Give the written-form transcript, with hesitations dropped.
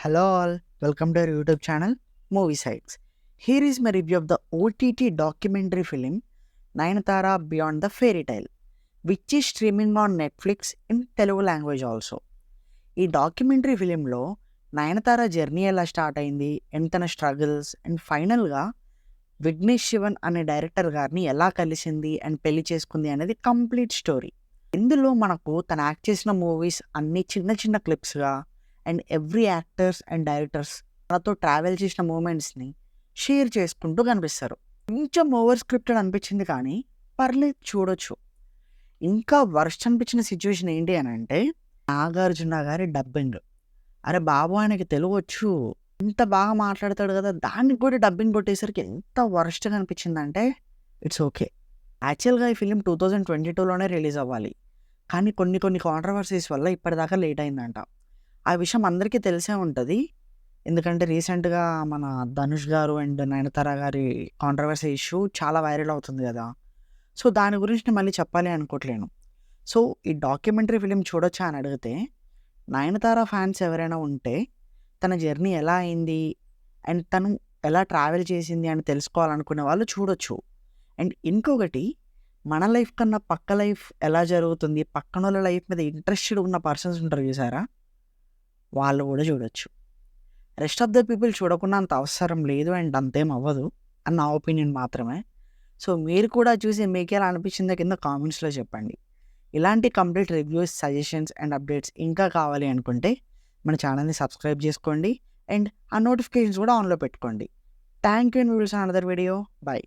Hello all, welcome to our YouTube channel Movie Sites. Here is my review of the OTT documentary film Nayanthara Beyond the Fairy Tale, which is streaming on Netflix in Telugu language also. ఈ documentary ఫిలింలో Nayanthara journey ఎలా start అయింది and తన struggles and ఫైనల్గా విఘ్నేష్ శివన్ అనే director గారిని ఎలా కలిసింది అండ్ పెళ్లి చేసుకుంది అనేది కంప్లీట్ స్టోరీ. ఇందులో మనకు తను యాక్ట్ చేసిన మూవీస్ అన్ని చిన్న చిన్న క్లిప్స్గా and every actors and directors తనతో ట్రావెల్ చేసిన మూమెంట్స్ని షేర్ చేసుకుంటూ కనిపిస్తారు. కొంచెం ఓవర్ స్క్రిప్టెడ్ అనిపించింది కానీ పర్లేదు, చూడొచ్చు. ఇంకా వర్స్ట్ అనిపించిన సిచ్యువేషన్ ఏంటి అని అంటే నాగార్జున గారి డబ్బింగ్. అరే బాబు, ఆయనకి తెలుగు వచ్చు, ఇంత బాగా మాట్లాడతాడు కదా, దానికి కూడా డబ్బింగ్ కొట్టేసరికి ఎంత వర్స్ట్గా అనిపించిందంటే ఇట్స్ ఓకే. యాక్చువల్గా ఈ ఫిలిం 2022లోనే రిలీజ్ అవ్వాలి, కానీ కొన్ని కాంట్రవర్సీస్ వల్ల ఇప్పటిదాకా లేట్ అయిందంట. ఆ విషయం అందరికీ తెలిసే ఉంటుంది, ఎందుకంటే రీసెంట్గా మన ధనుష్ గారు అండ్ నయనతార గారి కాంట్రవర్సీ ఇష్యూ చాలా వైరల్ అవుతుంది కదా. సో దాని గురించి నేను మళ్ళీ చెప్పాలి అనుకోవట్లేను. సో ఈ డాక్యుమెంటరీ ఫిలిం చూడొచ్చా అని అడిగితే, నయనతార ఫ్యాన్స్ ఎవరైనా ఉంటే తన జర్నీ ఎలా అయింది అండ్ తను ఎలా ట్రావెల్ చేసింది అని తెలుసుకోవాలనుకునే వాళ్ళు చూడొచ్చు. అండ్ ఇంకొకటి, మన లైఫ్ కన్నా పక్క లైఫ్ ఎలా జరుగుతుంది, పక్కన వాళ్ళ లైఫ్ మీద ఇంట్రెస్టెడ్ ఉన్న పర్సన్స్ ఉంటారు చూసారా, వాళ్ళు కూడా చూడొచ్చు. రెస్ట్ ఆఫ్ ద పీపుల్ చూడకుండా అంత అవసరం లేదు అండ్ అంతేం అవ్వదు అని నా ఒపీనియన్ మాత్రమే. సో మీరు కూడా చూసి మీకు ఎలా అనిపించిందో కింద కామెంట్స్లో చెప్పండి. ఇలాంటి complete reviews, suggestions and updates ఇంకా కావాలి అనుకుంటే మన ఛానల్ని సబ్స్క్రైబ్ చేసుకోండి అండ్ ఆ నోటిఫికేషన్స్ కూడా ఆన్లో పెట్టుకోండి. Thank you and will see another video. By.